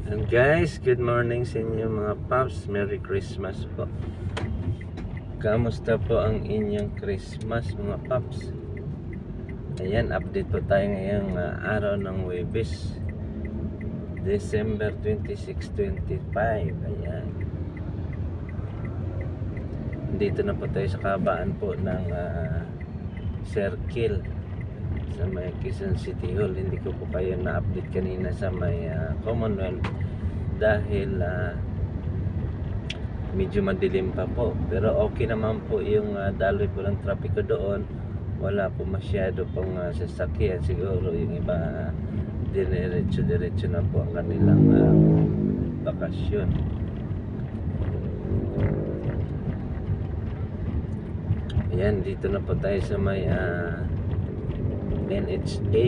And guys, good morning sa inyo mga paps. Merry Christmas po. Kamusta po ang inyong Christmas mga paps? Ayan, update po tayo ngayong araw ng Huwebes, December 26, 25. Ayan. Dito na po tayo sa kabaan po ng Circle sa may Quezon City Hall. Hindi ko po kayo na-update kanina sa may Commonwealth dahil medyo madilim pa po, pero okay naman po yung daloy po ng trapiko doon. Wala po masyado pong sasakyan. Siguro yung iba diretso na po ang kanilang bakasyon. Ayan, dito na po tayo sa may NHA.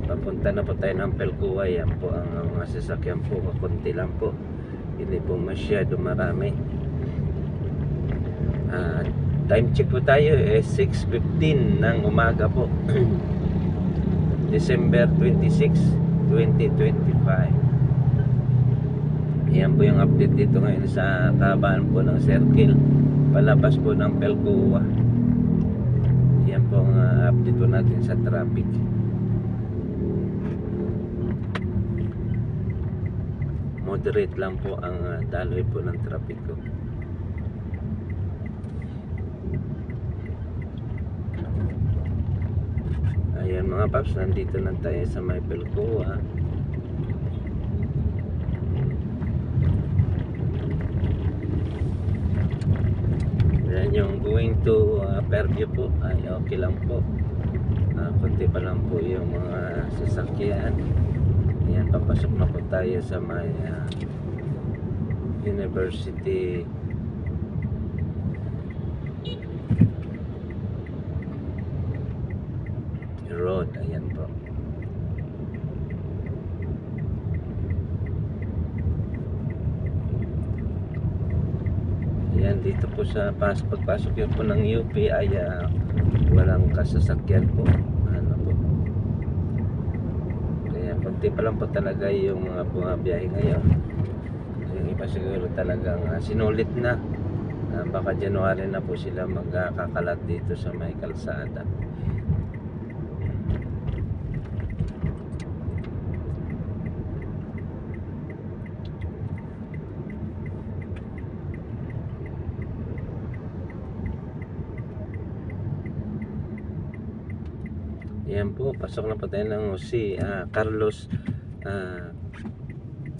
Papunta na po tayo ng Pelcua. Yan po ang mga sasakyan po, kakunti lang po, hindi po masyado marami. Time check po tayo 6:15 ng umaga po. December 26, 2025. Yan po yung update dito ngayon sa kabaan po ng Circle, palabas po ng Pelcua. Yan po ang update po natin sa traffic. Moderate lang po ang daloy po ng traffic ko. Ayan mga paps, nandito na tayo sa may Pelcua. Ayan yung going to Fairview po, ay okay lang po. Kunti pa lang po yung mga sasakyan. Ayan, papasok na po tayo sa may University Road. Ayan po. Ayan, dito po sa pagpasok yun po ng UP ay walang kasasakyan po. Ano po, kaya konti pa lang po talaga yung mga bumabiyahe ngayon. Yung iba siguro talagang sinulit na. Baka January na po sila magkakalat dito sa may kalsada. Yan po, pasok na po tayo ng si Carlos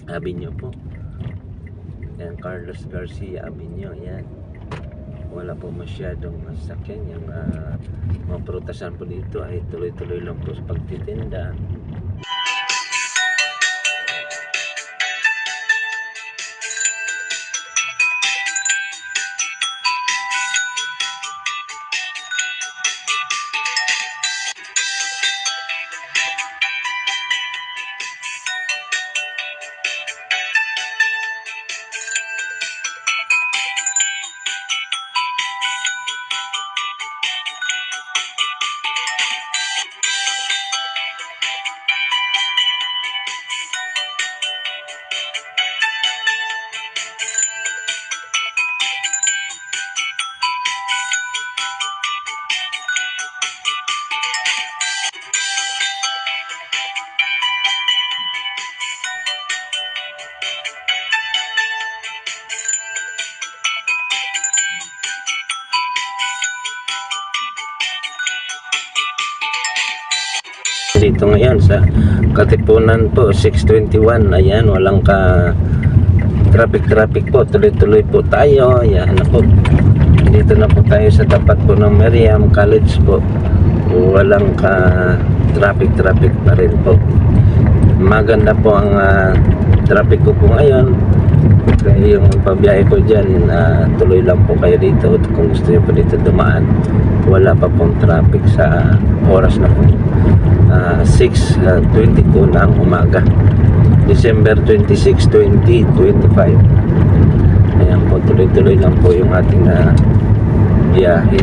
Avenue po. Yan, Carlos Garcia Avenue. Yan, wala po masyadong masakyan. Yung mga prutasan po dito ay tuloy-tuloy lang po sa pagtitinda. Dito ngayon sa Katipunan po, 6:21. Ayan, walang traffic po, tuloy-tuloy po tayo. Ayan na po, dito na po tayo sa tapat po ng Miriam College po. Walang traffic pa rin po. Maganda po ang traffic ko po ngayon. Kaya yung pabiyahe po dyan, tuloy lang po kayo dito. Kung gusto nyo po dito dumaan, wala pa pong traffic sa oras na po 6:22 ng umaga, December 26, 2025. Ayan po, tuloy-tuloy lang po yung ating biyahe.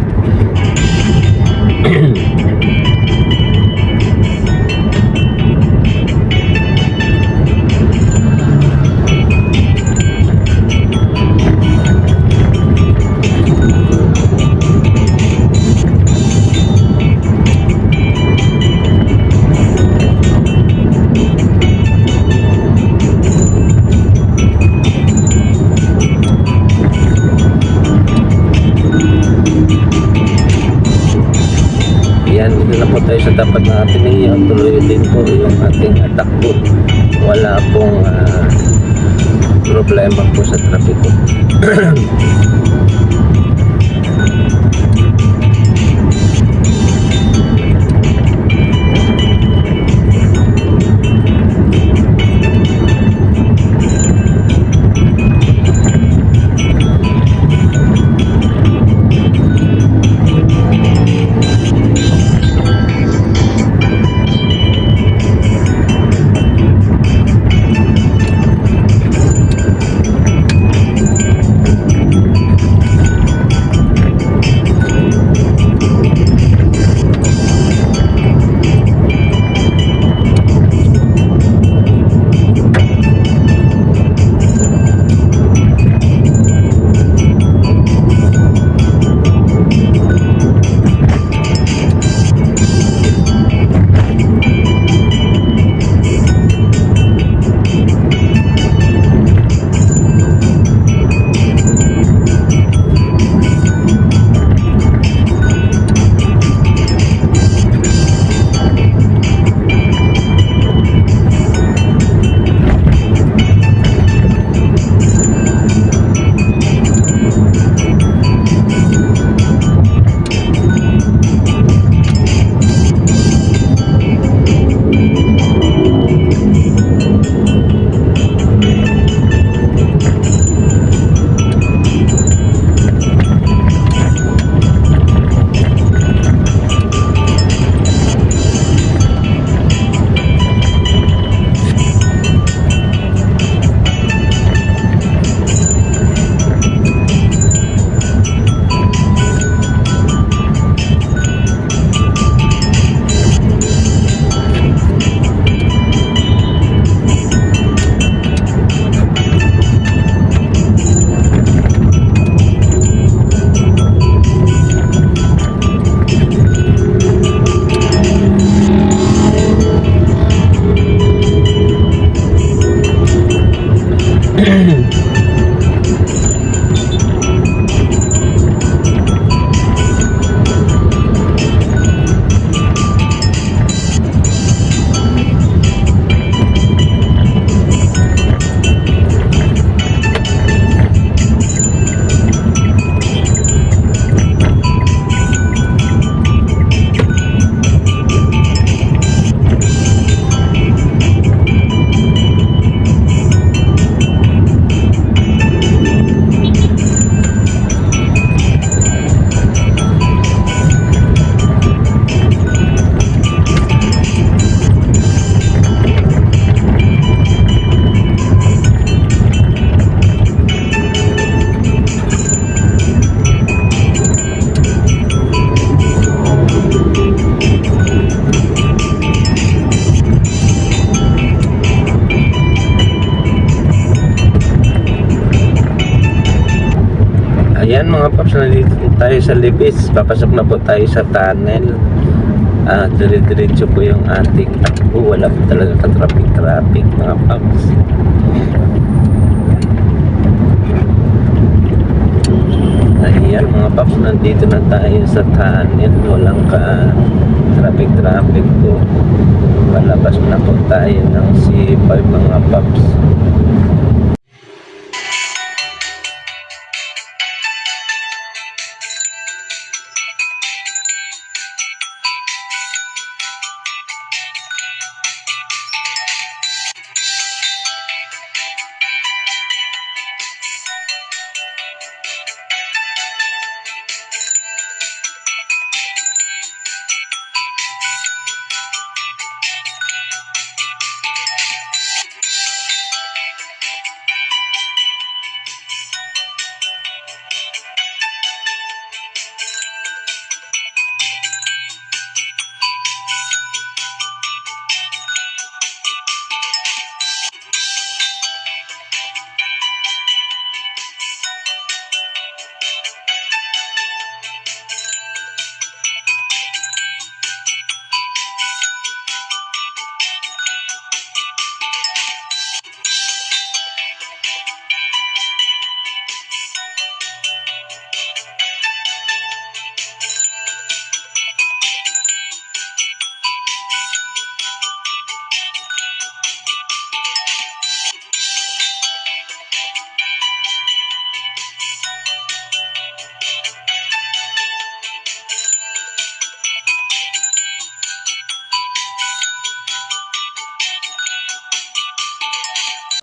dapat natin yung tuloy din po yung ating takbo. Wala pong problema po sa trapiko. Ayan mga paps, nandito tayo sa Libis. Papasok na po tayo sa tunnel. Dire-diretso po yung ating takbo. Wala po talaga ka-traffic mga paps. Ayan mga paps, nandito na tayo sa tunnel. Walang ka-traffic po. Palabas na po tayo ng C5 mga paps.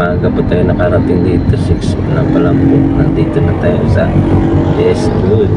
Maaga po tayo nakarating dito, 6 na pa lang po. Nandito na tayo sa Westwood.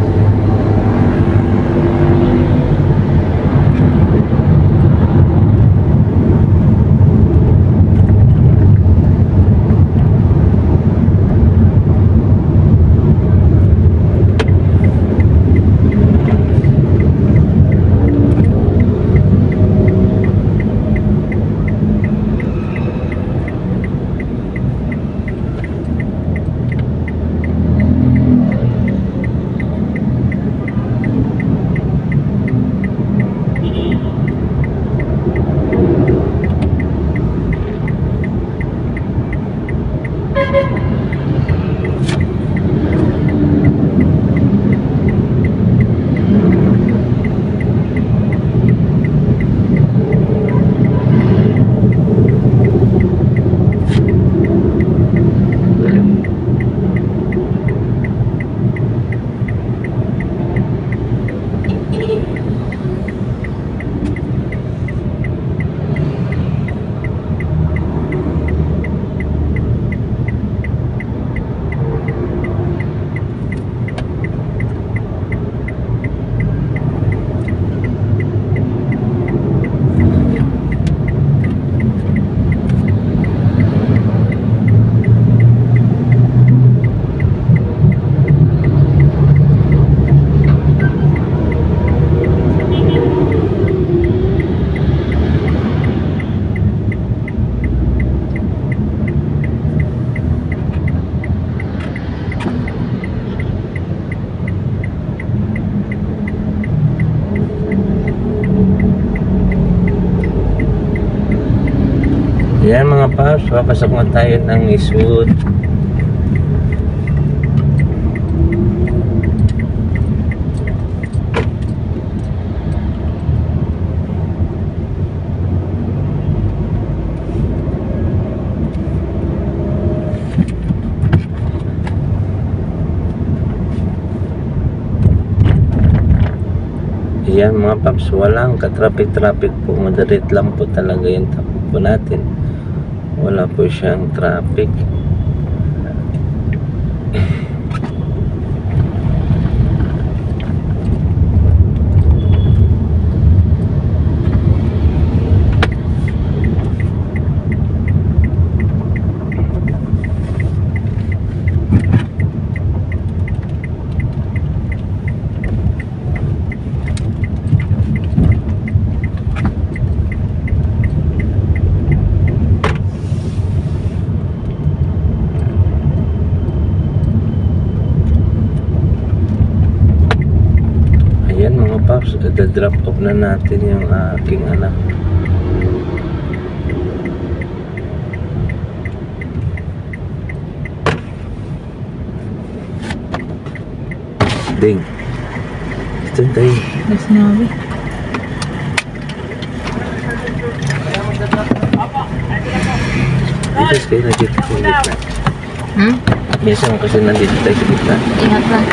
Yan mga paps, papasok na tayo ng Eastwood. Yan mga paps, walang ka-traffic po, moderate lang po talaga yung takbo po natin. Wala po siyang traffic. Ayan mga paps, drop off na natin yung aking anak. Ding. Ito tayo. Mas nabi. Dito kayo nandito sa gitna. Minsan kasi nandito tayo sa gitna. Ingat lang.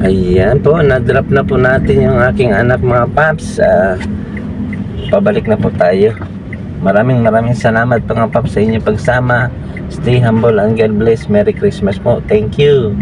Ayan po, na-drop na po natin yung aking anak mga paps. Pabalik na po tayo. Maraming salamat mga paps sa inyong pagsama. Stay humble and God bless. Merry Christmas po. Thank you.